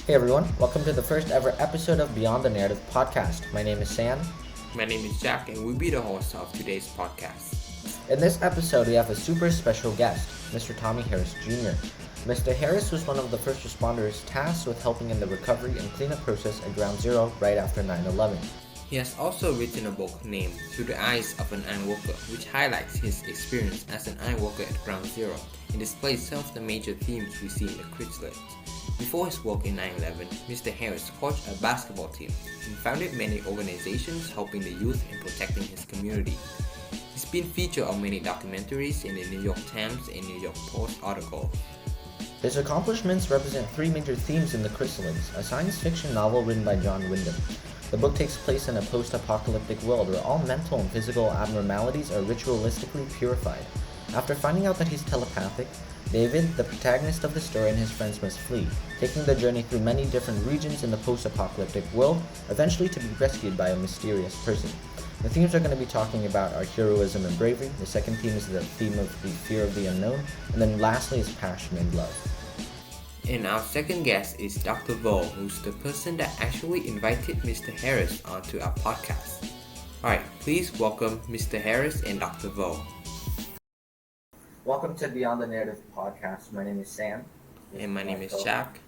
Hey everyone, welcome to the first ever episode of Beyond the Narrative podcast. My name is Sam. My name is Jack, and we'll be the host of today's podcast. In this episode, we have a super special guest, Mr. Tommy Harris Jr. Mr. Harris was one of the first responders tasked with helping in the recovery and cleanup process at Ground Zero right after 9/11. He has also written a book named Through the Eyes of an Ironworker, which highlights his experience as an ironworker at Ground Zero and displays some of the major themes we see in the chrysalis. Before his work in 9/11, Mr. Harris coached a basketball team and founded many organizations helping the youth and protecting his community. He's been featured on many documentaries in the New York Times and New York Post articles. His accomplishments represent three major themes in The Chrysalids, a science fiction novel written by John Wyndham. The book takes place in a post-apocalyptic world where all mental and physical abnormalities are ritualistically purified. After finding out that he's telepathic, David, the protagonist of the story, and his friends must flee, taking the journey through many different regions in the post-apocalyptic world, eventually to be rescued by a mysterious person. The themes we're going to be talking about are heroism and bravery. The second theme is the theme of the fear of the unknown, and then lastly is passion and love. And our second guest is Dr. Vo, who's the person that actually invited Mr. Harris onto our podcast. Alright, please welcome Mr. Harris and Dr. Vo. Welcome to Beyond the Narrative podcast. My name is Sam. And my name is Jack.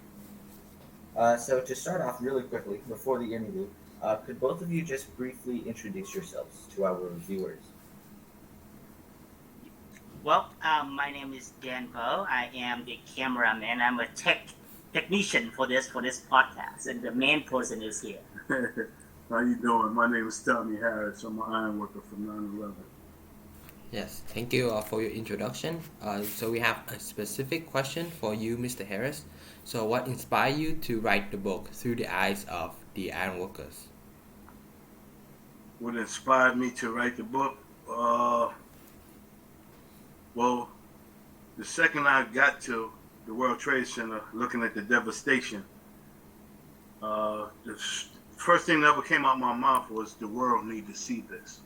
So to start off really quickly, before the interview, could both of you just briefly introduce yourselves to our viewers? Well, my name is Dan Vo. I am the cameraman. I'm a technician for this podcast, and the main person is here. How you doing? My name is Tommy Harris. I'm an ironworker from 9/11. Yes, thank you for your introduction. So we have a specific question for you, Mr. Harris. So what inspired you to write the book Through the Eyes of the Ironworkers? What inspired me to write the book? Well, the second I got to the World Trade Center, looking at the devastation, the first thing that ever came out of my mouth was the world need to see this.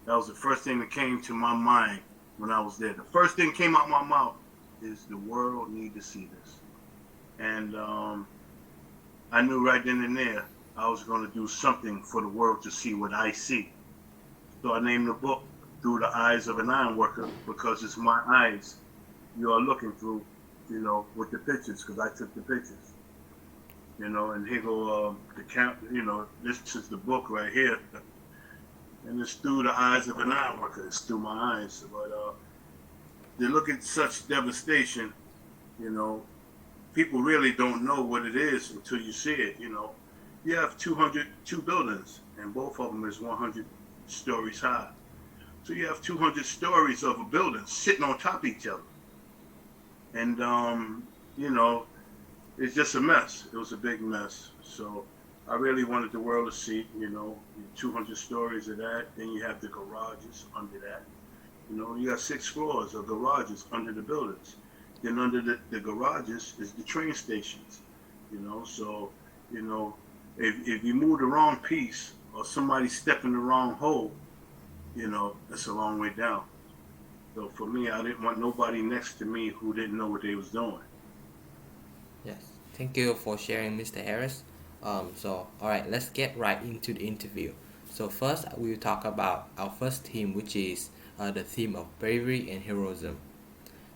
That was the first thing that came to my mind when I was there. The first thing that came out of my mouth is the world need to see this. And I knew right then and there I was going to do something for the world to see what I see. So I named the book Through the Eyes of an Ironworker because it's my eyes you are looking through, with the pictures, because I took the pictures. And here go the count, this is the book right here. And it's through the eyes of an ironworker. It's through my eyes. But they look at such devastation, people really don't know what it is until you see it, You have 202 buildings, and both of them is 100 stories high. So you have 200 stories of a building sitting on top of each other. And, it's just a mess. It was a big mess. So I really wanted the world to see, 200 stories of that. Then you have the garages under that. You got 6 floors of garages under the buildings. Then under the garages is the train stations, So, if you move the wrong piece or somebody step in the wrong hole, it's a long way down. So for me, I didn't want nobody next to me who didn't know what they was doing. Yes, thank you for sharing, Mr. Harris. Alright, let's get right into the interview. So first, we'll talk about our first theme, which is the theme of bravery and heroism.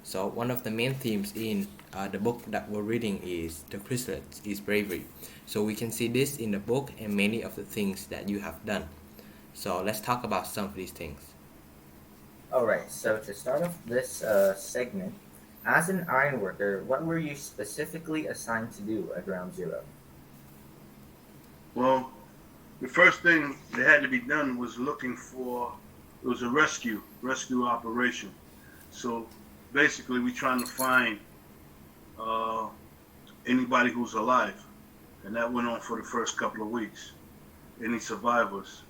So one of the main themes in the book that we're reading is The Chrysalids, is bravery. So we can see this in the book and many of the things that you have done. So let's talk about some of these things. Alright, so to start off this segment, as an ironworker, what were you specifically assigned to do at Ground Zero? Well, the first thing that had to be done was it was a rescue operation. So basically we're trying to find anybody who's alive. And that went on for the first couple of weeks. Any survivors.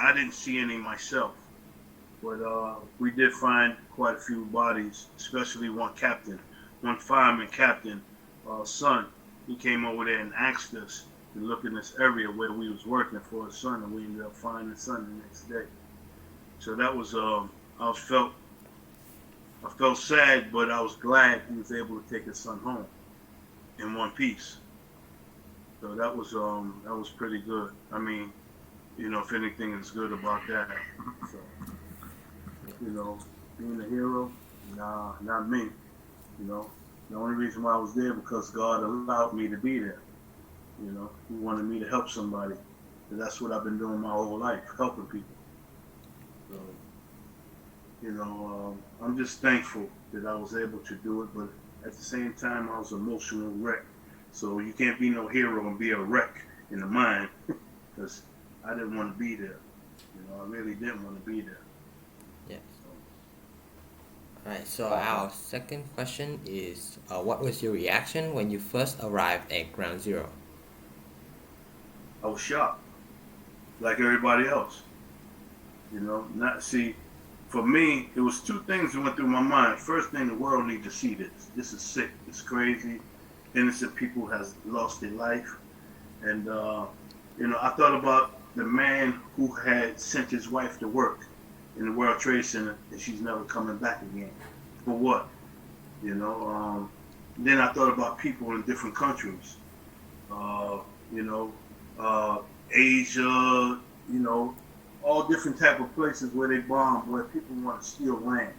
I didn't see any myself, but we did find quite a few bodies, especially one fireman captain, son. He came over there and asked us to look in this area where we was working for his son, and we ended up finding his son the next day. So that was, I felt I felt sad, but I was glad he was able to take his son home in one piece. So that was pretty good. I mean, if anything is good about that. So, being a hero, nah, not me. The only reason why I was there because God allowed me to be there. He wanted me to help somebody. And that's what I've been doing my whole life, helping people. So, I'm just thankful that I was able to do it, but at the same time, I was an emotional wreck. So you can't be no hero and be a wreck in the mind, because I didn't want to be there. I really didn't want to be there. Yeah. Alright, so our second question is, what was your reaction when you first arrived at Ground Zero? I was shocked, like everybody else. For me, it was two things that went through my mind. First thing, the world needs to see this. This is sick. It's crazy. Innocent people has lost their life. And, I thought about the man who had sent his wife to work in the World Trade Center, and she's never coming back again. For what? Then I thought about people in different countries. Asia, all different type of places where they bomb, where people want to steal land.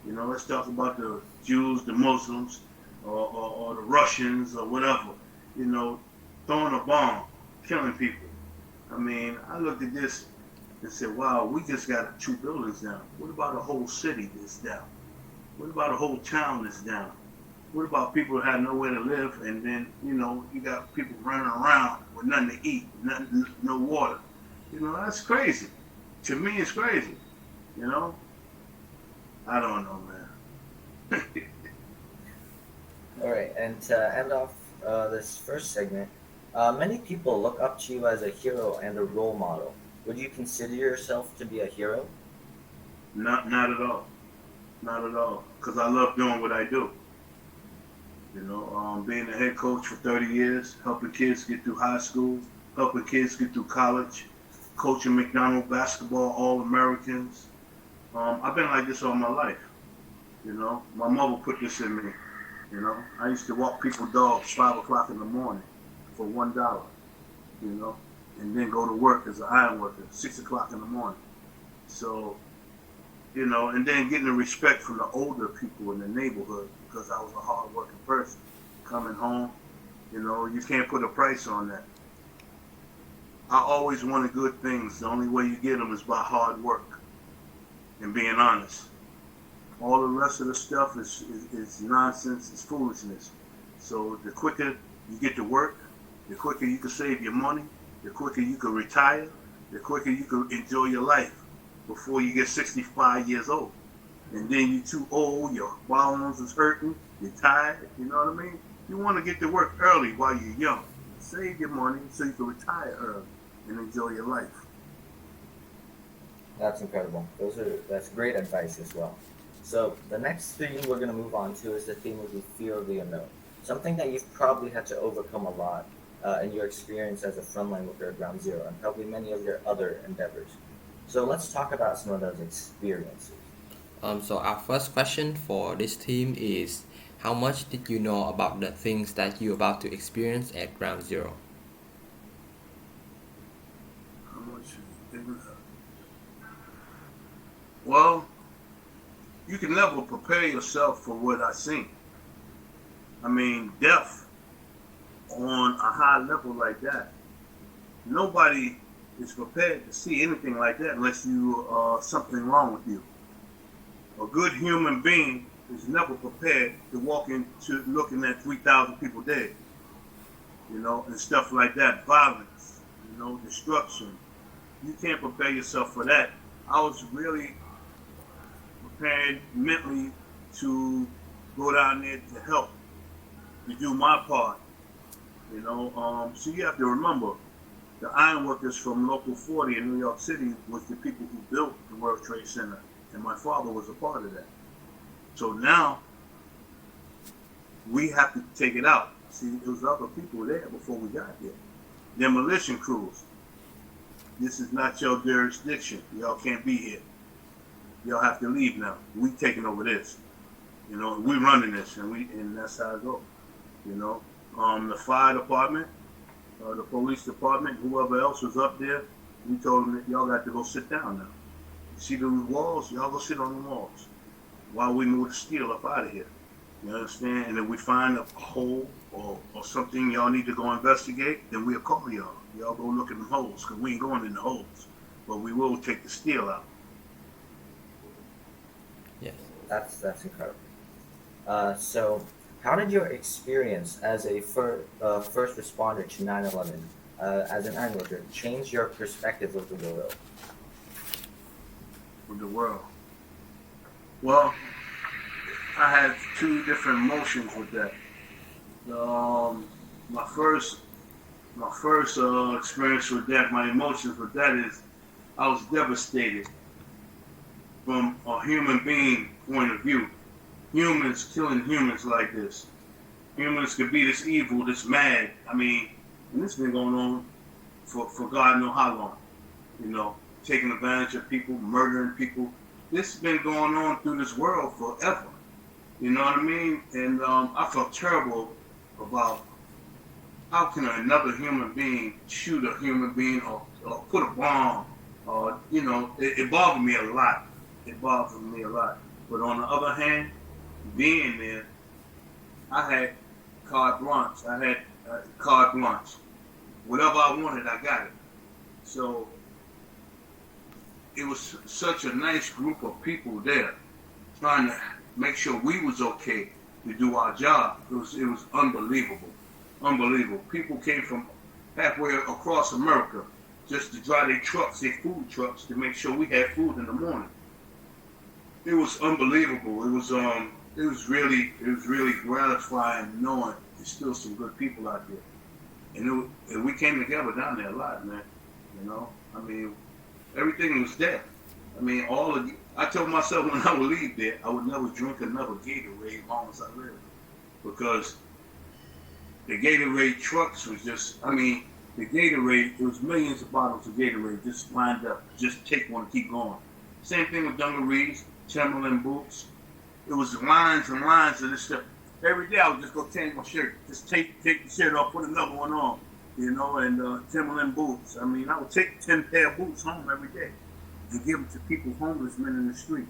Let's talk about the Jews, the Muslims, or the Russians, or whatever. Throwing a bomb, killing people. I mean, I looked at this and said, wow, we just got 2 buildings down. What about a whole city that's down? What about a whole town that's down? What about people that have nowhere to live, and then, you got people running around with nothing to eat, no water. That's crazy. To me, it's crazy. I don't know, man. All right, and to end off this first segment, many people look up to you as a hero and a role model. Would you consider yourself to be a hero? Not at all. Not at all. Because I love doing what I do. Being a head coach for 30 years, helping kids get through high school, helping kids get through college, coaching McDonald basketball All-Americans. I've been like this all my life. My mother put this in me. I used to walk people's dogs 5 o'clock in the morning for $1, and then go to work as an iron worker 6 o'clock in the morning. So, and then getting the respect from the older people in the neighborhood because I was a hard-working person. Coming home, you can't put a price on that. I always wanted good things. The only way you get them is by hard work and being honest. All the rest of the stuff is nonsense, it's foolishness. So the quicker you get to work, the quicker you can save your money, the quicker you can retire, the quicker you can enjoy your life before you get 65 years old. And then you're too old, your bones is hurting, you're tired, you know what I mean? You want to get to work early while you're young. Save your money so you can retire early and enjoy your life. That's incredible. That's great advice as well. So the next theme we're going to move on to is the theme of the fear of the unknown. Something that you've probably had to overcome a lot in your experience as a frontline worker at Ground Zero and probably many of your other endeavors. So let's talk about some of those experiences. So our first question for this team is, how much did you know about the things that you're about to experience at Ground Zero? How much? Well, you can never prepare yourself for what I seen. I mean, death on a high level like that. Nobody is prepared to see anything like that unless you something wrong with you. A good human being is never prepared to walk into looking at 3,000 people dead, and stuff like that. Violence, destruction. You can't prepare yourself for that. I was really prepared mentally to go down there to help, to do my part. So you have to remember, the ironworkers from Local 40 in New York City was the people who built the World Trade Center, and my father was a part of that. So now we have to take it out. See, there was other people there before we got there. Demolition crews. This is not your jurisdiction. Y'all can't be here. Y'all have to leave now. We taking over this. You know, we running this, and that's how it goes. You know, the fire department, the police department, whoever else was up there, we told them that y'all got to go sit down now. You see the walls? Y'all go sit on the walls while we move the steel up out of here. You understand? And if we find a hole or something y'all need to go investigate, then we'll call y'all. Y'all go look in the holes, because we ain't going in the holes. But we will take the steel out. Yes. That's incredible. So, how did your experience as a first responder to 9/11, as an iron worker, change your perspective of the world? With the world. Well, I had two different emotions with that. My first experience with that, my emotions with that is, I was devastated from a human being point of view. Humans killing humans like this. Humans could be this evil, this mad. I mean, and this has been going on for God know how long. You know, taking advantage of people, murdering people. This has been going on through this world forever. You know what I mean? And I felt terrible about how can another human being shoot a human being or put a bomb. You know, it bothered me a lot. It bothered me a lot. But on the other hand, being there, I had carte blanche. Whatever I wanted, I got it. So it was such a nice group of people there trying to make sure we was okay to do our job. It was unbelievable. Unbelievable. People came from halfway across America just to drive their trucks, their food trucks, to make sure we had food in the morning. It was unbelievable. It was really gratifying knowing there's still some good people out there. And we came together down there a lot, man. You know, I mean, everything was there. I mean, I told myself when I would leave there, I would never drink another Gatorade as long as I lived. Because the Gatorade trucks was just, I mean, the Gatorade, it was millions of bottles of Gatorade just lined up. Just take one and keep going. Same thing with dungarees, Timberland boots. It was lines and lines of this stuff. Every day I would just go change my shirt. Just take the shirt off, put another one on. You know, and Timberland boots. I mean, I would take 10 pair of boots home every day and give them to people, homeless men in the street.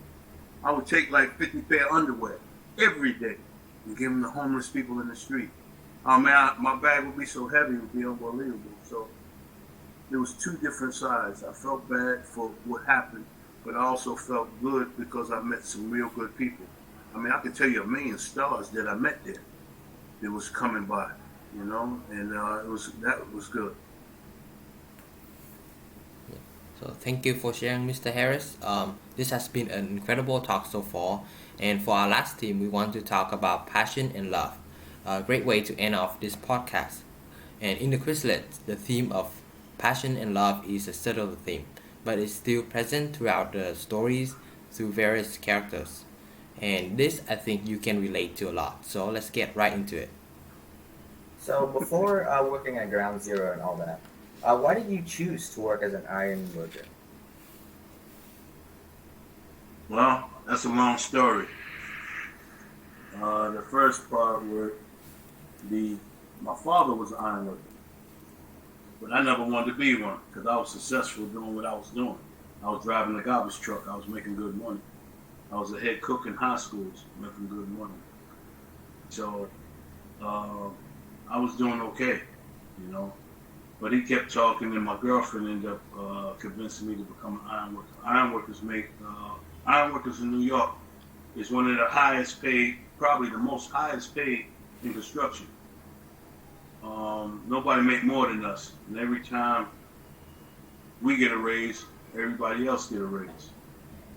I would take like 50 pair of underwear every day and give them to homeless people in the street. Oh man, my bag would be so heavy, it would be unbelievable. So there was two different sides. I felt bad for what happened, but I also felt good because I met some real good people. I mean, I could tell you a million stars that I met there that was coming by, you know, and that was good. So thank you for sharing, Mr. Harris. This has been an incredible talk so far. And for our last theme, we want to talk about passion and love. A great way to end off this podcast. And in the Quizlet, the theme of passion and love is a subtle theme, but it's still present throughout the stories through various characters. And this, I think, you can relate to a lot. So let's get right into it. So, before working at Ground Zero and all that, why did you choose to work as an iron worker? Well, that's a long story. The first part was my father was an iron worker, but I never wanted to be one because I was successful doing what I was doing. I was driving a garbage truck. I was making good money. I was a head cook in high schools, making good money. So I was doing okay, you know. But he kept talking, and my girlfriend ended up convincing me to become an iron worker. Iron workers in New York is one of the highest paid, probably the most highest paid in construction. Nobody make more than us, and every time we get a raise, everybody else get a raise.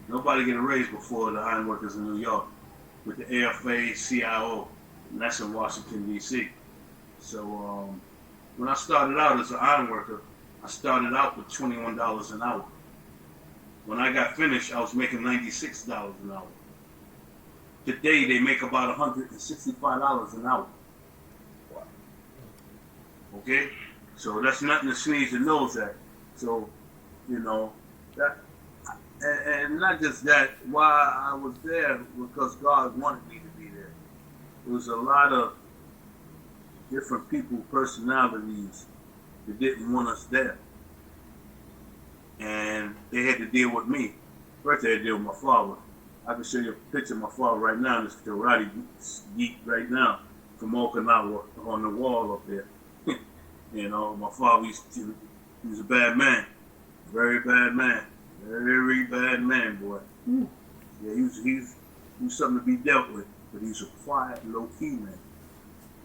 Nobody get a raise before the iron workers in New York with the AFA-CIO, and that's in Washington, D.C. So when I started out as an iron worker, I started out with $21 an hour. When I got finished, I was making $96 an hour. Today, they make about $165 an hour. Okay? So that's nothing to sneeze your nose at. So, you know, and not just that, why I was there because God wanted me to There was a lot of different people, personalities that didn't want us there. And they had to deal with me. First, they had to deal with my father. I can show you a picture of my father right now. This karate geek right now from Okinawa on the wall up there. You know, my father he was a bad man. Very bad man. Very bad man, boy. Yeah, he was something to be dealt with. But he's a quiet, low-key man.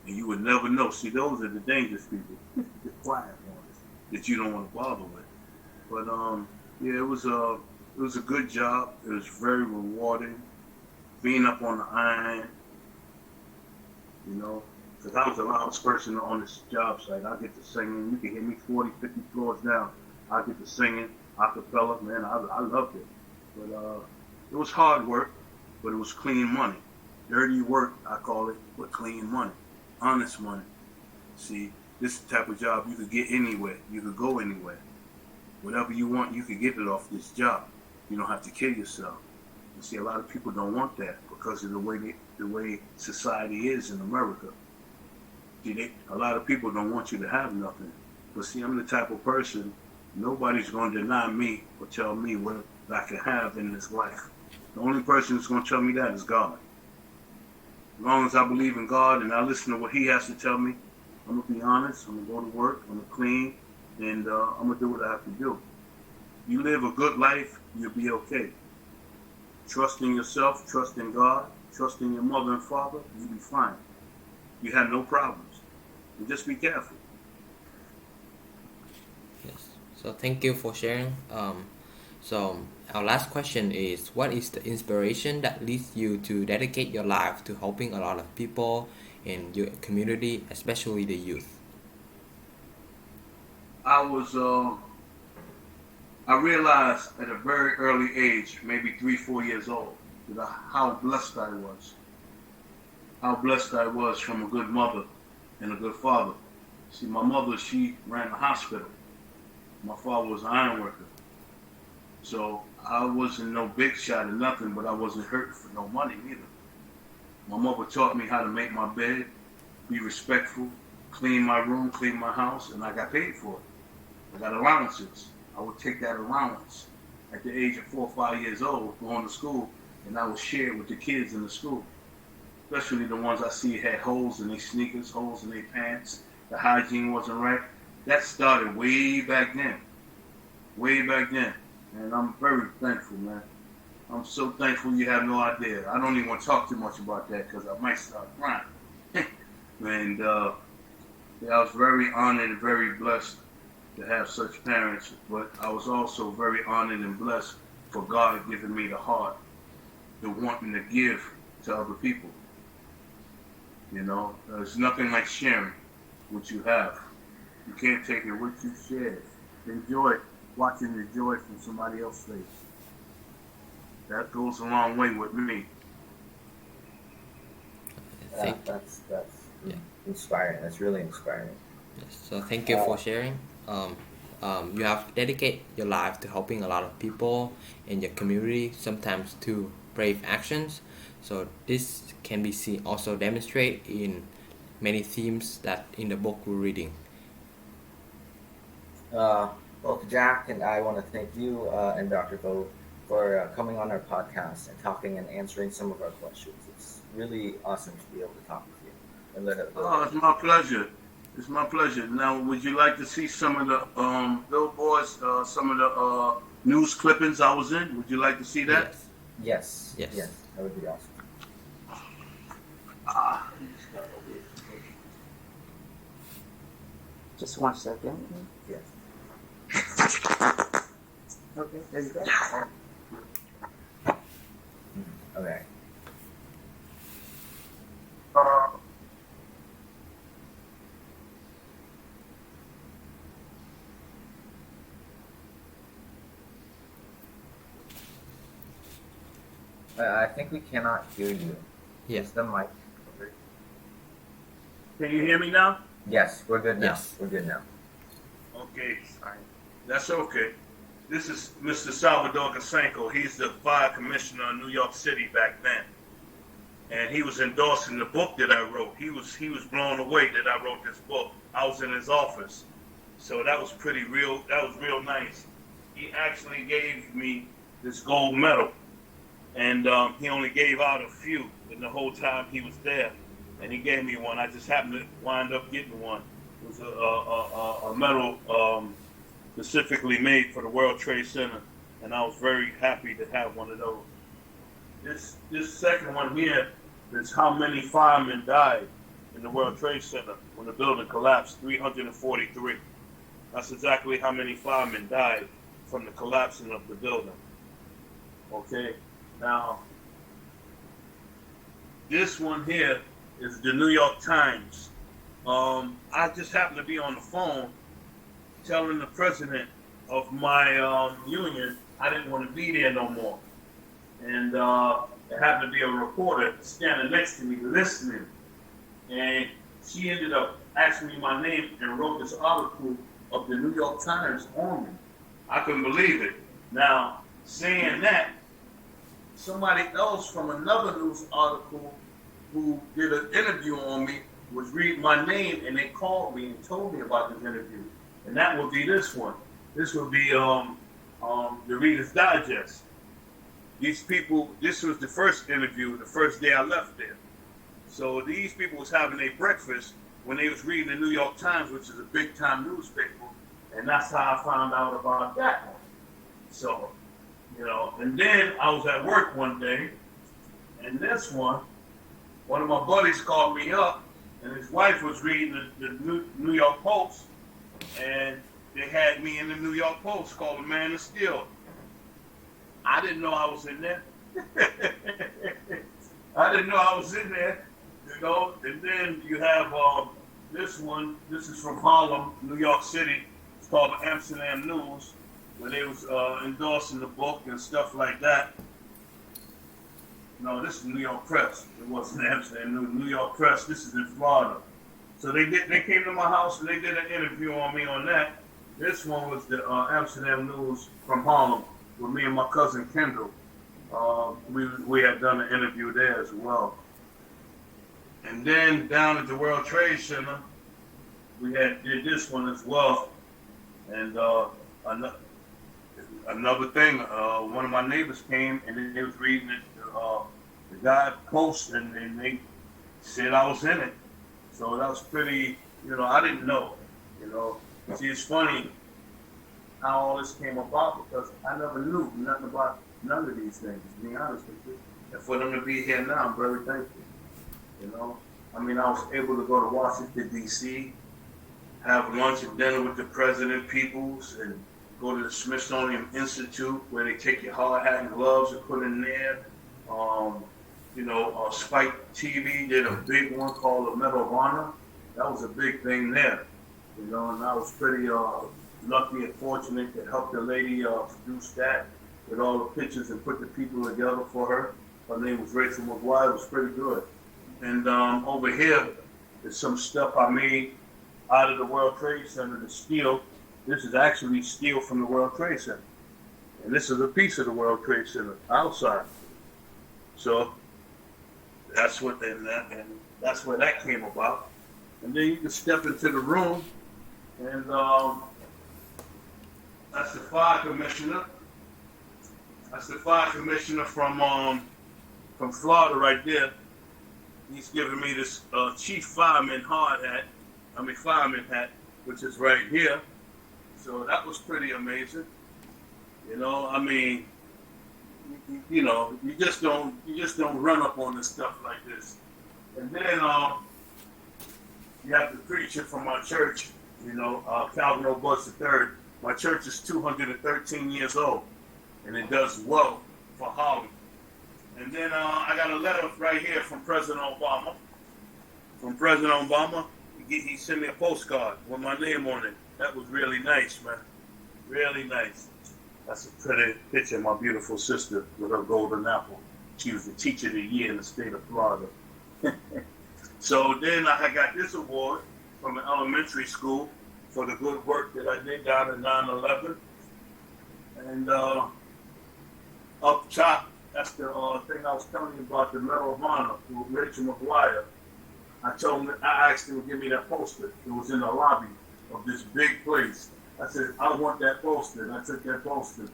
And you would never know. See, those are the dangerous people. The quiet ones that you don't want to bother with. But yeah, it was a good job. It was very rewarding. Being up on the iron, you know, because I was the loudest person on this job site. I get to singing. You can hear me 40, 50 floors down. I get to singing, acapella. Man, I loved it. But it was hard work, but it was clean money. Dirty work, I call it, but clean money. Honest money. See, this is the type of job you could get anywhere. You could go anywhere. Whatever you want, you could get it off this job. You don't have to kill yourself. You see, a lot of people don't want that because of the way society is in America. See, a lot of people don't want you to have nothing. But see, I'm the type of person, nobody's going to deny me or tell me what I can have in this life. The only person that's going to tell me that is God. As long as I believe in God and I listen to what He has to tell me, I'm going to be honest, I'm going to go to work, I'm going to clean, and I'm going to do what I have to do. You live a good life, you'll be okay. Trust in yourself, trust in God, trust in your mother and father, you'll be fine. You have no problems. And just be careful. Yes. So thank you for sharing. So our last question is, what is the inspiration that leads you to dedicate your life to helping a lot of people in your community, especially the youth? I realized at a very early age, maybe 3-4 years old, that how blessed I was. How blessed I was from a good mother and a good father. See, my mother, she ran a hospital. My father was an iron worker. So I wasn't no big shot or nothing, but I wasn't hurting for no money either. My mother taught me how to make my bed, be respectful, clean my room, clean my house, and I got paid for it. I got allowances. I would take that allowance at the age of 4 or 5 years old, going to school, and I would share it with the kids in the school. Especially the ones I see had holes in their sneakers, holes in their pants, the hygiene wasn't right. That started way back then. Way back then. And I'm very thankful, man. I'm so thankful you have no idea. I don't even want to talk too much about that because I might start crying. And yeah, I was very honored and very blessed to have such parents, but I was also very honored and blessed for God giving me the heart to wanting to give to other people. You know, there's nothing like sharing what you have. You can't take it with you, share it. Enjoy watching the joy from somebody else's face. That goes a long way with me. That's inspiring. That's really inspiring. Yes. So thank you for sharing. You have dedicated your life to helping a lot of people in your community, sometimes to brave actions. So this can be seen also demonstrated in many themes that in the book we're reading. Both Jack and I want to thank you and Dr. Vo for coming on our podcast and talking and answering some of our questions. It's really awesome to be able to talk with you and let it. Oh, it's my pleasure. It's my pleasure. Now, would you like to see some of the billboards, some of the news clippings I was in? Would you like to see that? Yes. Yes. Yes. That would be awesome. Just 1 second. Yes. Okay, there you go. Okay. I think we cannot hear you. Yes. Is the mic? Can you hear me now? Yes, we're good now. Yes. We're good now. Okay. That's okay. This is Mr. Salvador Casenko. He's the fire commissioner of New York City back then. and he was endorsing the book that I wrote. He was blown away that I wrote this book. I was in his office, so that was real nice. He actually gave me this gold medal, and he only gave out a few in the whole time he was there, and he gave me one. I just happened to wind up getting one. It was a medal specifically made for the World Trade Center, and I was very happy to have one of those. This second one here is how many firemen died in the World Trade Center when the building collapsed. 343. That's exactly how many firemen died from the collapsing of the building. Okay, now this one here is the New York Times. I just happened to be on the phone telling the president of my union I didn't want to be there no more. And there happened to be a reporter standing next to me listening. And she ended up asking me my name and wrote this article of the New York Times on me. I couldn't believe it. Now, saying that, somebody else from another news article who did an interview on me was reading my name, and they called me and told me about this interview. And that would be this one. This would be the Reader's Digest. These people, this was the first interview, the first day I left there. So these people was having their breakfast when they was reading the New York Times, which is a big time newspaper. And that's how I found out about that one. So, and then I was at work one day, and this one of my buddies called me up, and his wife was reading the New York Post, and they had me in the New York Post called The Man of Steel. I didn't know I was in there. I didn't know I was in there, And then you have this one. This is from Harlem, New York City. It's called the Amsterdam News, where they was endorsing the book and stuff like that. No, this is New York Press. It wasn't Amsterdam News. New York Press. This is in Florida. So they came to my house and they did an interview on me on that. This one was the Amsterdam News from Harlem with me and my cousin Kendall. We had done an interview there as well. And then down at the World Trade Center, we did this one as well. And another thing, one of my neighbors came and they was reading it, the guy post, and they said I was in it. So that was pretty, I didn't know, See, it's funny how all this came about because I never knew nothing about none of these things, to be honest with you. And for them to be here now, I'm very thankful, I was able to go to Washington, D.C., have lunch and dinner with the President Peoples, and go to the Smithsonian Institute where they take your hard hat and gloves and put in there. Spike TV did a big one called the Medal of Honor. That was a big thing there, and I was pretty lucky and fortunate to help the lady produce that with all the pictures and put the people together for her. Her name was Rachel McGuire. It was pretty good. And over here is some stuff I made out of the World Trade Center, the steel. This is actually steel from the World Trade Center. And this is a piece of the World Trade Center outside. So that's what and that's where that came about. And then you can step into the room, and that's the fire commissioner. That's the fire commissioner from Florida right there. He's giving me this chief fireman fireman hat, which is right here. So that was pretty amazing. You just don't run up on this stuff like this. And then you have the preacher from my church, Calvin O'Bush III. My church is 213 years old, and it does well for Harlem. And then I got a letter right here from President Obama. From President Obama, he sent me a postcard with my name on it. That was really nice, man. Really nice. That's a pretty picture of my beautiful sister with her golden apple. She was the teacher of the year in the state of Florida. So then I got this award from an elementary school for the good work that I did down in 9/11. And up top, that's the thing I was telling you about the Medal of Honor with Rachel McGuire. I asked him to give me that poster. It was in the lobby of this big place. I said, I want that poster, and I took that poster.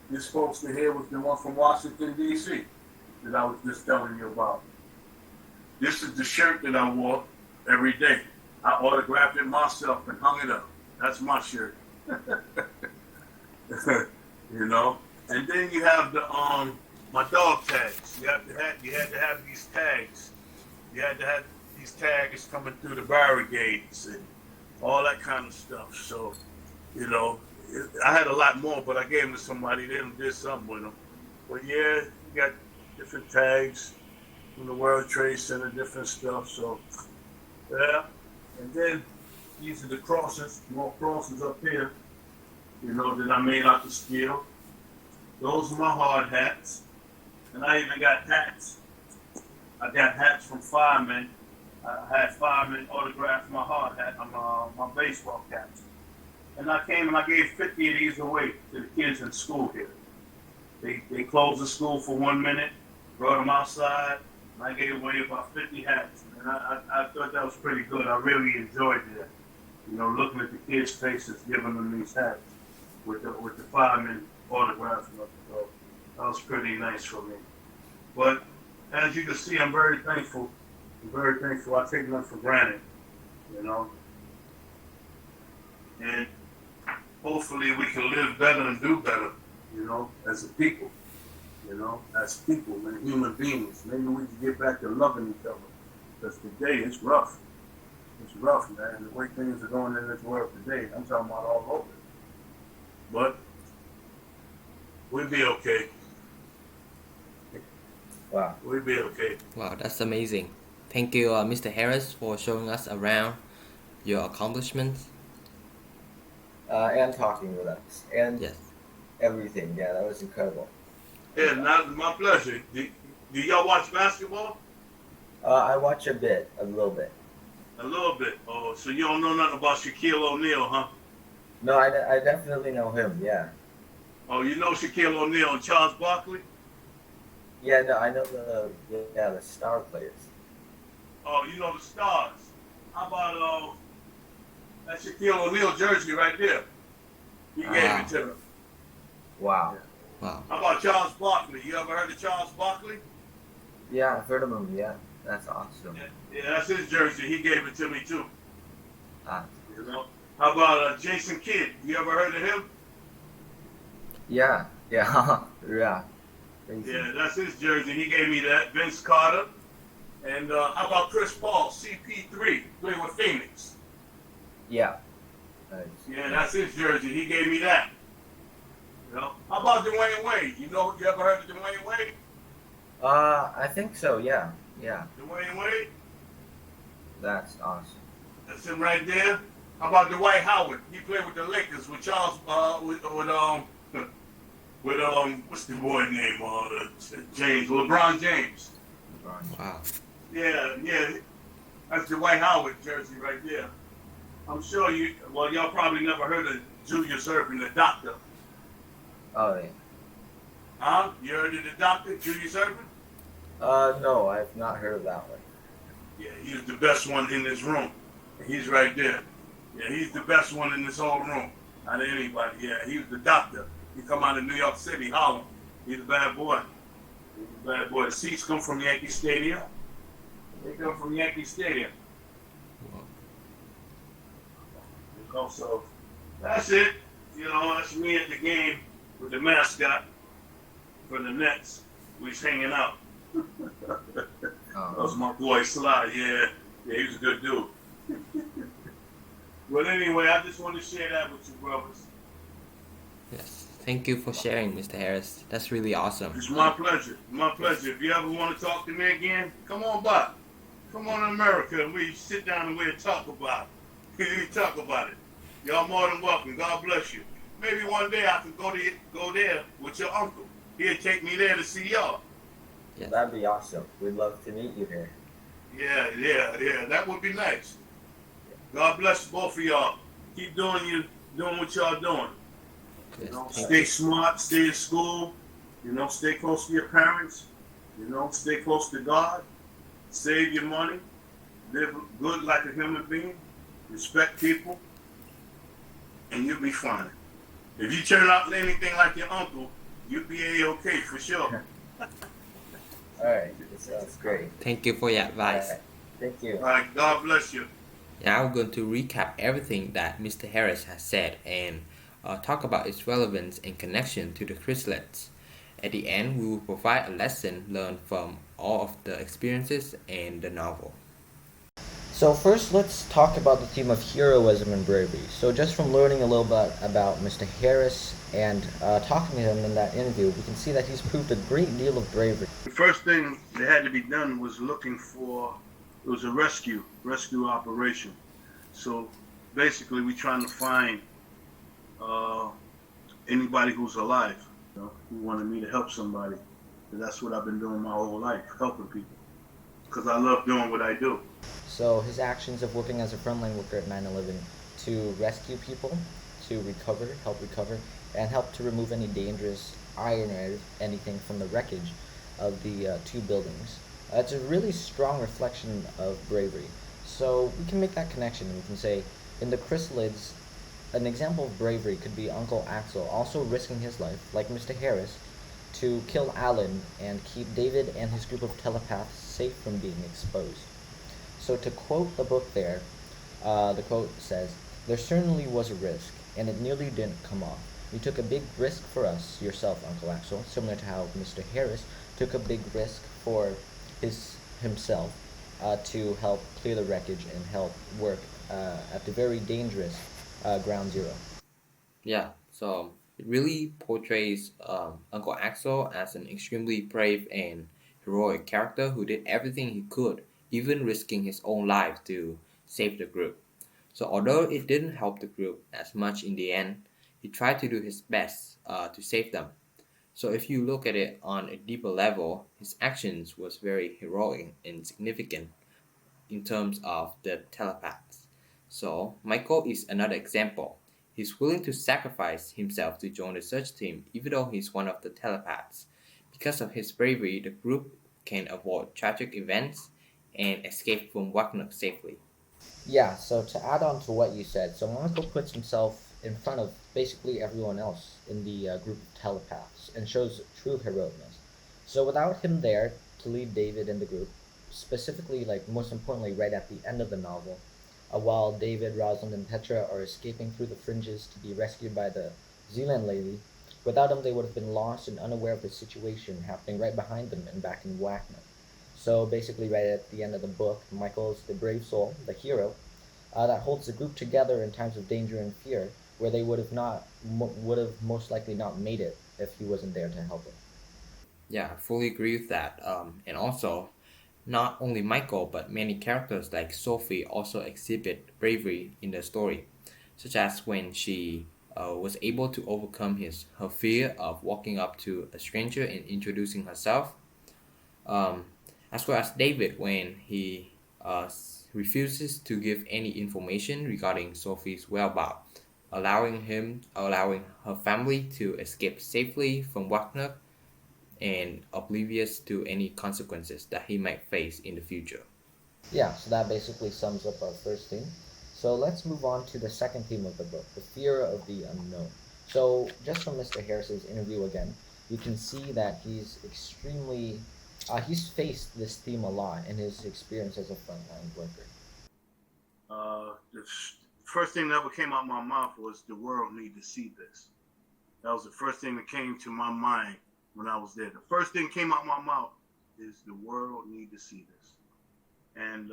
This poster here was the one from Washington, D.C. that I was just telling you about. This is the shirt that I wore every day. I autographed it myself and hung it up. That's my shirt. You know? And then you have the my dog tags. You had to have these tags. You had to have these tags coming through the barricades and all that kind of stuff. So, you know, I had a lot more, but I gave them to somebody. They did something with them. But yeah, you got different tags from the World Trade Center, different stuff. So, yeah. And then these are the crosses, more crosses up here, you know, that I made out the steel. Those are my hard hats. And I even got hats. I got hats from firemen. I had firemen autograph my hard hat, my baseball caps. And I came and I gave 50 of these away to the kids in school here. They closed the school for 1 minute, brought them outside, and I gave away about 50 hats. And I thought that was pretty good. I really enjoyed that. You know, looking at the kids' faces, giving them these hats with the firemen autographing them. So that was pretty nice for me. But as you can see, I'm very thankful. I take them for granted, you know. And hopefully we can live better and do better, you know, as a people, you know, as people and human beings. Maybe we can get back to loving each other. Because today it's rough. It's rough, man. The way things are going in this world today, I'm talking about all over. But we'll be okay. Wow. We'll be okay. Wow, that's amazing. Thank you, Mr. Harris, for showing us around your accomplishments. And talking with us. And Yes. everything. Yeah, that was incredible. Yeah, my pleasure. Do y'all watch basketball? I watch a little bit. A little bit. Oh, so you don't know nothing about Shaquille O'Neal, huh? No, I definitely know him, yeah. Oh, you know Shaquille O'Neal and Charles Barkley? Yeah, no, I know the star players. Oh, you know the stars. How about that Shaquille O'Neal jersey right there? He gave it to me. Wow. Wow. How about Charles Barkley? You ever heard of Charles Barkley? Yeah, I've heard of him, yeah. That's awesome. Yeah, that's his jersey. He gave it to me too. Ah. You know. How about Jason Kidd? You ever heard of him? Yeah, yeah, yeah. Crazy. Yeah, that's his jersey. He gave me that. Vince Carter. And how about Chris Paul, CP3, playing with Phoenix? Yeah. Nice. Yeah, that's his jersey. He gave me that. You know. How about Dwayne Wade? You ever heard of Dwayne Wade? I think so, yeah. Yeah. Dwayne Wade? That's awesome. That's him right there. How about Dwight Howard? He played with the Lakers with Charles, with what's the boy name? LeBron James. Wow. Yeah. That's Dwight Howard jersey right there. I'm sure y'all probably never heard of Julius Erving, the doctor. Oh, yeah. Huh? You heard of the doctor, Julius Erving? No, I've not heard of that one. Yeah, he's the best one in this room. He's right there. Yeah, he's the best one in this whole room. Out of anybody. Yeah, he was the doctor. He come out of New York City, Harlem. He's a bad boy. He's a bad boy. The seats come from Yankee Stadium. They come from Yankee Stadium. So that's it. You know, that's me at the game with the mascot for the Nets. We was hanging out. That was my boy Sly. Yeah, he was a good dude. But anyway, I just want to share that with you, brothers. Yes. Thank you for sharing, Mr. Harris. That's really awesome. It's my pleasure. My pleasure. If you ever want to talk to me again, come on by. Come on to America and we sit down and we'll talk about it. We talk about it. Y'all more than welcome. God bless you. Maybe one day I can go there with your uncle. He'll take me there to see y'all. Yes. That'd be awesome. We'd love to meet you here. Yeah. That would be nice. God bless both of y'all. Keep doing what y'all doing. Yes. Stay smart, stay in school, Stay close to your parents. Stay close to God. Save your money. Live good like a human being. Respect people. And you'll be fine. If you turn out anything like your uncle, you'll be A-okay for sure. Alright, that's great. Thank you for your advice. Alright, thank you. All right, God bless you. Now I'm going to recap everything that Mr. Harris has said and talk about its relevance and connection to the chrysalids. At the end, we will provide a lesson learned from all of the experiences in the novel. So first, let's talk about the theme of heroism and bravery. So just from learning a little bit about Mr. Harris and talking to him in that interview, we can see that he's proved a great deal of bravery. The first thing that had to be done was looking for, it was a rescue operation. So basically, we're trying to find anybody who's alive, who wanted me to help somebody. And that's what I've been doing my whole life, helping people, because I love doing what I do. So his actions of working as a frontline worker at 9/11 to rescue people, to help recover, and help to remove any dangerous iron or anything from the wreckage of the two buildings. It's a really strong reflection of bravery. So we can make that connection and we can say, in the chrysalids, an example of bravery could be Uncle Axel also risking his life, like Mr. Harris, to kill Alan and keep David and his group of telepaths safe from being exposed. So to quote the book there, the quote says, "There certainly was a risk, and it nearly didn't come off. You took a big risk for us, yourself, Uncle Axel, similar to how Mr. Harris took a big risk for himself to help clear the wreckage and help work at the very dangerous Ground Zero." Yeah, so it really portrays Uncle Axel as an extremely brave and heroic character who did everything he could, even risking his own life to save the group. So although it didn't help the group as much in the end, he tried to do his best to save them. So if you look at it on a deeper level, his actions was very heroic and significant in terms of the telepaths. So Michael is another example. He's willing to sacrifice himself to join the search team even though he's one of the telepaths. Because of his bravery, the group can avoid tragic events and escape from Wagner safely. Yeah, so to add on to what you said, so Michael puts himself in front of basically everyone else in the group of telepaths and shows true heroicness. So without him there to lead David and the group, specifically, like most importantly, right at the end of the novel, while David, Rosalind, and Petra are escaping through the fringes to be rescued by the Zealand lady, without him they would have been lost and unaware of the situation happening right behind them and back in Wagner. So basically, right at the end of the book, Michael's the brave soul, the hero, that holds the group together in times of danger and fear, where they would have most likely not made it if he wasn't there to help them. Yeah, I fully agree with that. And also, not only Michael, but many characters like Sophie also exhibit bravery in the story, such as when she was able to overcome her fear of walking up to a stranger and introducing herself, as well as David when he refuses to give any information regarding Sophie's whereabouts, allowing her family to escape safely from Wagner and oblivious to any consequences that he might face in the future. Yeah, so that basically sums up our first theme. So let's move on to the second theme of the book, the fear of the unknown. So just from Mr. Harris's interview again, you can see that he's he's faced this theme a lot in his experience as a frontline worker. The first thing that ever came out of my mouth was the world need to see this. That was the first thing that came to my mind when I was there. The first thing came out of my mouth is the world need to see this. And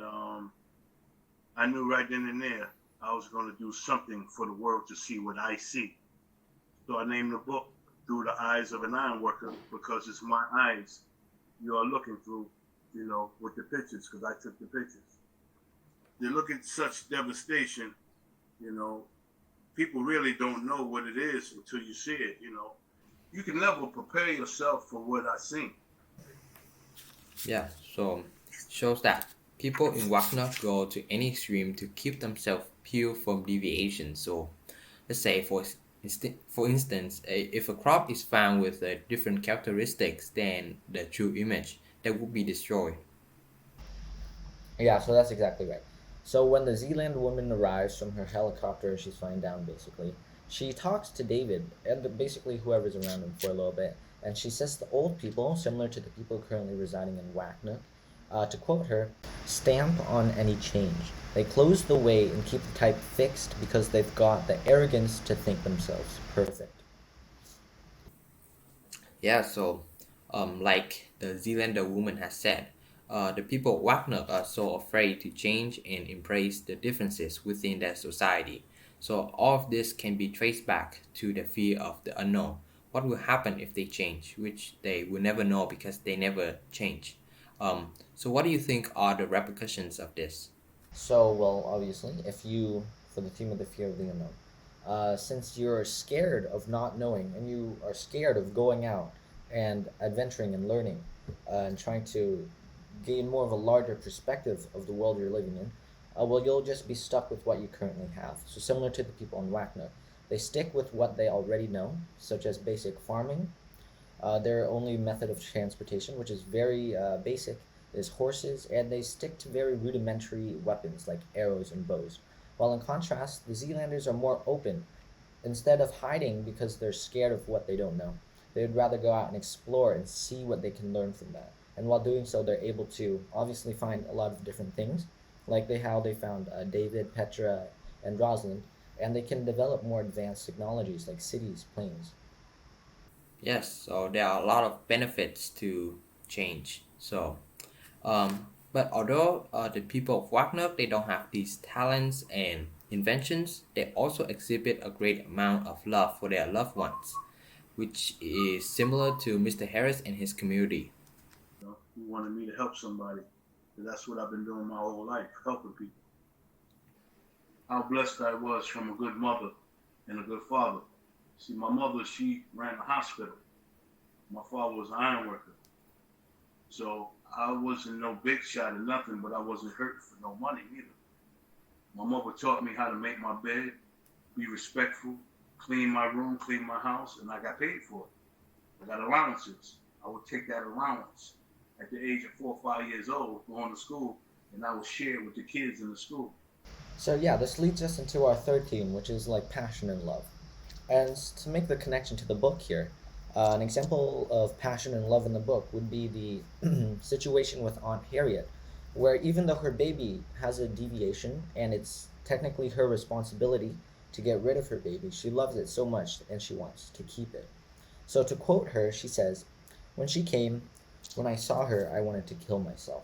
I knew right then and there I was going to do something for the world to see what I see. So I named the book Through the Eyes of an Iron Worker, because it's my eyes you are looking through, with the pictures, because I took the pictures. You look at such devastation, people really don't know what it is until you see it, You can never prepare yourself for what I seen. Yeah, so shows that people in Wagner go to any extreme to keep themselves pure from deviation. So let's say, for For instance, if a crop is found with different characteristics than the true image, that would be destroyed. Yeah, so that's exactly right. So when the Zealand woman arrives from her helicopter, she's flying down basically. She talks to David and basically whoever's around him for a little bit, and she says the old people, similar to the people currently residing in Wacknook, to quote her, stamp on any change. They close the way and keep the type fixed because they've got the arrogance to think themselves perfect. Yeah, so like the Zealander woman has said, the people of Wagner are so afraid to change and embrace the differences within their society. So all of this can be traced back to the fear of the unknown. What will happen if they change, which they will never know because they never change. So what do you think are the repercussions of this? So, well, obviously, for the theme of the fear of the unknown, since you're scared of not knowing and you are scared of going out and adventuring and learning and trying to gain more of a larger perspective of the world you're living in, well, you'll just be stuck with what you currently have. So, similar to the people in Wacknook, they stick with what they already know, such as basic farming. Their only method of transportation, which is very basic, is horses, and they stick to very rudimentary weapons like arrows and bows. While in contrast, the Zealanders are more open. Instead of hiding because they're scared of what they don't know, they would rather go out and explore and see what they can learn from that. And while doing so, they're able to obviously find a lot of different things, like how they found David, Petra, and Rosalind, and they can develop more advanced technologies like cities, planes. Yes, so there are a lot of benefits to change. But although the people of Wagner they don't have these talents and inventions, they also exhibit a great amount of love for their loved ones, which is similar to Mr. Harris and his community. He wanted me to help somebody. And that's what I've been doing my whole life, helping people. How blessed I was from a good mother and a good father. See, my mother, she ran a hospital. My father was an iron worker. So I wasn't no big shot or nothing, but I wasn't hurting for no money either. My mother taught me how to make my bed, be respectful, clean my room, clean my house, and I got paid for it. I got allowances. I would take that allowance at the age of 4 or 5 years old, going to school, and I would share it with the kids in the school. So yeah, this leads us into our third theme, which is like passion and love. And to make the connection to the book here, an example of passion and love in the book would be the situation with Aunt Harriet, where even though her baby has a deviation and it's technically her responsibility to get rid of her baby, she loves it so much and she wants to keep it. So to quote her, she says, "When she came, when I saw her, I wanted to kill myself.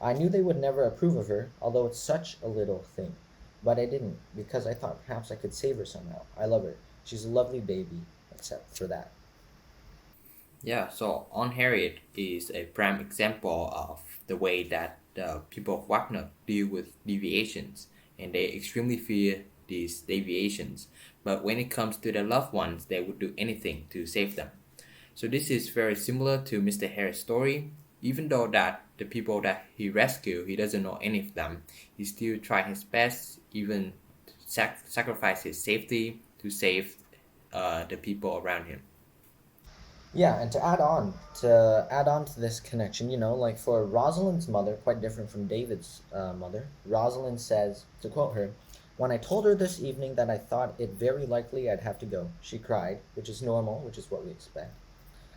I knew they would never approve of her, although it's such a little thing. But I didn't, because I thought perhaps I could save her somehow. I love her. She's a lovely baby, except for that." Yeah, so Aunt Harriet is a prime example of the way that the people of Wagner deal with deviations, and they extremely fear these deviations. But when it comes to their loved ones, they would do anything to save them. So this is very similar to Mr. Harris' story. Even though that the people that he rescued, he doesn't know any of them, he still tried his best, even sacrifice his safety to save the people around him. Yeah, and to add on to this connection, like for Rosalind's mother, quite different from David's mother. Rosalind says, to quote her, "When I told her this evening that I thought it very likely I'd have to go, she cried, which is normal, which is what we expect.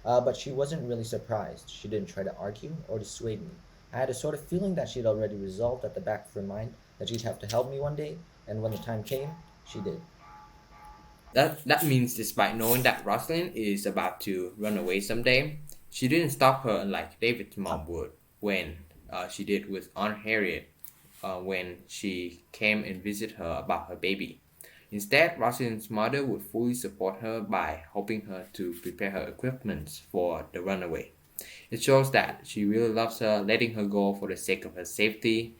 But she wasn't really surprised. She didn't try to argue or dissuade me. I had a sort of feeling that she'd already resolved at the back of her mind that she'd have to help me one day, and when the time came, she did." That means despite knowing that Rosalind is about to run away someday, she didn't stop her like David's mom would when she did with Aunt Harriet when she came and visit her about her baby. Instead, Rosalind's mother would fully support her by helping her to prepare her equipment for the runaway. It shows that she really loves her, letting her go for the sake of her safety,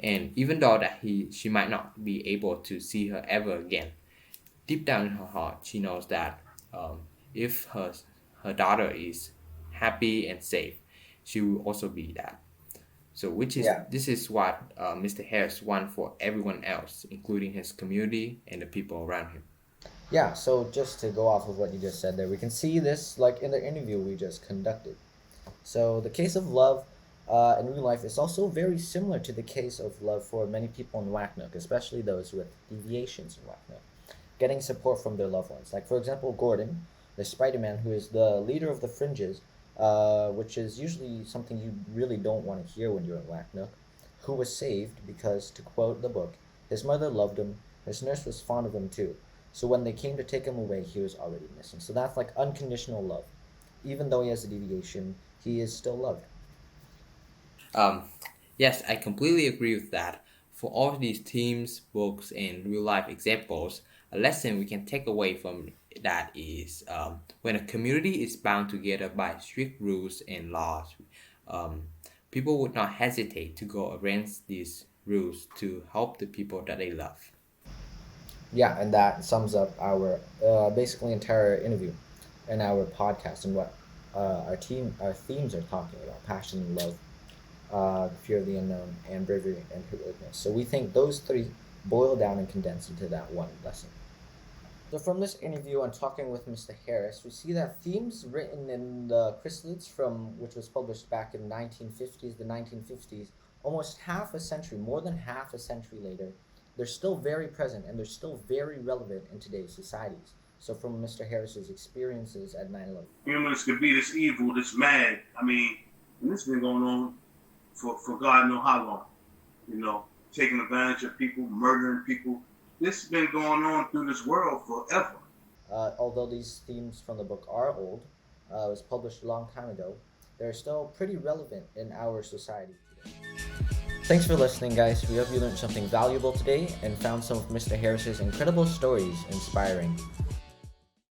and even though that she might not be able to see her ever again, deep down in her heart, she knows that if her daughter is happy and safe, she will also be that. So, Yeah. this is what Mr. Harris wants for everyone else, including his community and the people around him. Yeah, so just to go off of what you just said there, we can see this like in the interview we just conducted. So the case of love in real life is also very similar to the case of love for many people in Whacknook, especially those with deviations in Whacknook, getting support from their loved ones. Like for example, Gordon, the Spider-Man, who is the leader of the Fringes, which is usually something you really don't want to hear when you're in Whacknook, who was saved because, to quote the book, his mother loved him, his nurse was fond of him too. So when they came to take him away, he was already missing. So that's like unconditional love. Even though he has a deviation, he is still loved. Um, yes, I completely agree with that. For all of these themes, books, and real life examples, a lesson we can take away from that is when a community is bound together by strict rules and laws, um, people would not hesitate to go against these rules to help the people that they love. Yeah, and that sums up our basically entire interview and our podcast and what our themes are talking about: passion and love, fear of the unknown, and bravery and heroicness. So we think those three boil down and condense into that one lesson. So from this interview and talking with Mr. Harris, we see that themes written in the Chrysalids from which was published back in the 1950s, almost half a century, more than half a century later, they're still very present and they're still very relevant in today's societies. So from Mr. Harris's experiences at 9/11. Humans could be this evil, this mad. I mean, and this been going on for God know how long. You know, taking advantage of people, murdering people. This has been going on through this world forever. Although these themes from the book are old, it was published a long time ago, they're still pretty relevant in our society today. Thanks for listening, guys. We hope you learned something valuable today and found some of Mr. Harris's incredible stories inspiring.